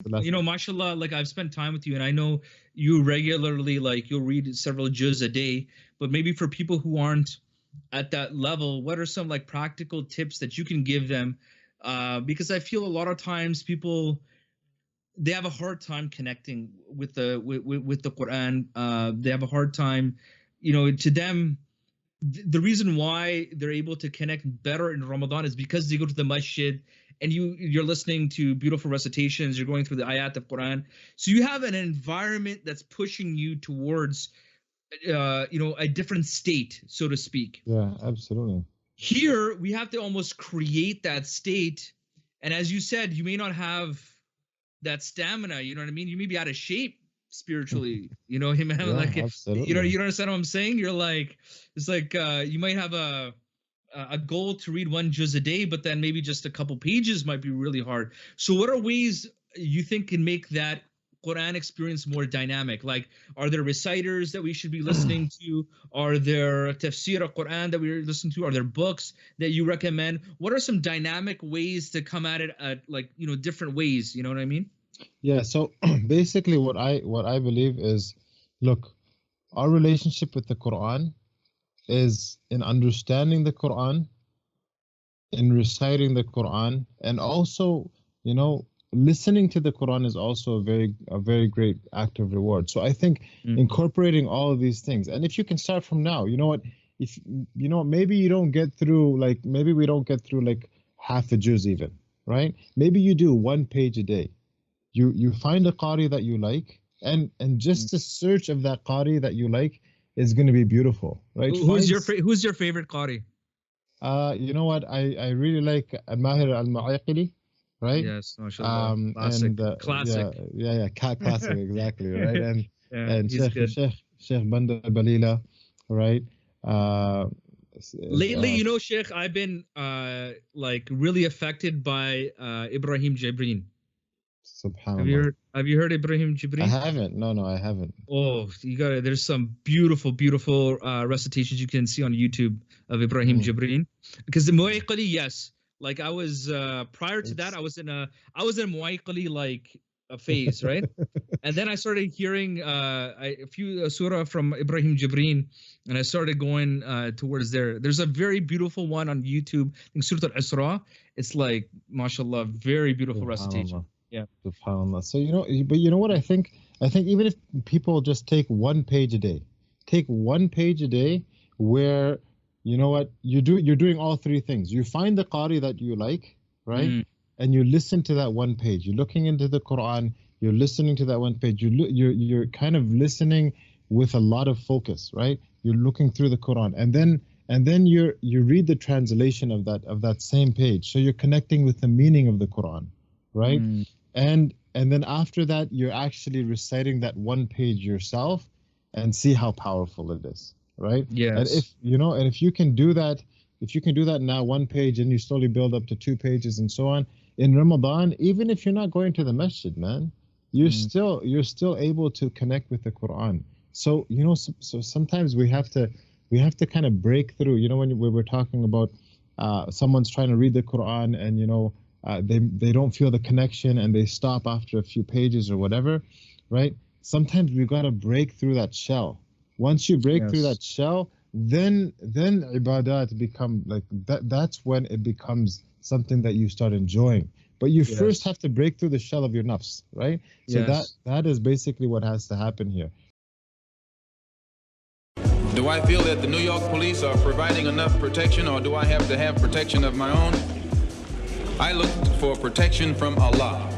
mashallah, like I've spent time with you, and I know you regularly, like you'll read several juz a day, but maybe for people who aren't at that level, what are some like practical tips that you can give them? Because I feel a lot of times people they have a hard time connecting with the Quran. They have a hard time, to them the reason why they're able to connect better in Ramadan is because they go to the masjid and you're listening to beautiful recitations, you're going through the ayat of Quran. So you have an environment that's pushing you towards a different state, so to speak. Yeah, absolutely. Here we have to almost create that state. And as you said, you may not have that stamina, you know what I mean? You may be out of shape spiritually, Yeah, like absolutely. you understand what I'm saying? You're like, it's like you might have a goal to read one juz a day, but then maybe just a couple pages might be really hard. So what are ways you think can make that Quran experience more dynamic? Like, are there reciters that we should be listening to? Are there tafsir of Quran that we listen to? Are there books that you recommend? What are some dynamic ways to come at it at different ways? You know what I mean? Yeah, so basically what I believe is, look, our relationship with the Quran is in understanding the Quran, in reciting the Quran, and also, listening to the Quran is also a very great act of reward. So I think incorporating all of these things, and if you can start from now, if maybe you don't get through maybe we don't get through like half a juz even, right? Maybe you do 1 page a day. You find a qari that you like, and just the search of that qari that you like is going to be beautiful, right? Who's your favorite qari? You know what? I really like Mahir al-Mu'ayqili, right? Yes, mashallah. Classic. And Classic. yeah, classic, exactly, right? And yeah, and he's good. Sheikh Bandar Balila, right? Lately, Sheikh, I've been like really affected by Ibrahim Jibrin. Subhanallah. Have you heard Ibrahim Jibrin? I haven't. No, I haven't. Oh, you got it. There's some beautiful recitations you can see on YouTube of Ibrahim Jibrin. Because the Mu'ayqali, yes. Like I was prior to that, I was in Mu'ayqali like a phase, right? And then I started hearing a few surah from Ibrahim Jibrin, and I started going towards there. There's a very beautiful one on YouTube, I think Surah Al-Isra. It's like, mashallah, very beautiful recitation. Yeah. SubhanAllah. So but you know what I think? I think even if people just take 1 page a day, where you're doing all three things. You find the qari that you like, right? And you listen to that 1 page. You're looking into the Quran. You're listening to that 1 page. You're kind of listening with a lot of focus, right? You're looking through the Quran, and then you read the translation of that same page. So you're connecting with the meaning of the Quran, right? And then after that, you're actually reciting that 1 page yourself, and see how powerful it is, right? Yes. And if you can do that, now 1 page, and you slowly build up to 2 pages and so on in Ramadan, even if you're not going to the masjid, man, you're still able to connect with the Quran. So so sometimes we have to kind of break through. When we were talking about someone's trying to read the Quran, and they don't feel the connection, and they stop after a few pages or whatever, right? Sometimes we got to break through that shell. Once you break through that shell, then ibadat become like that. That's when it becomes something that you start enjoying. But you first have to break through the shell of your nafs, right? So that is basically what has to happen here. Do I feel that the New York police are providing enough protection, or do I have to have protection of my own? I look for protection from Allah.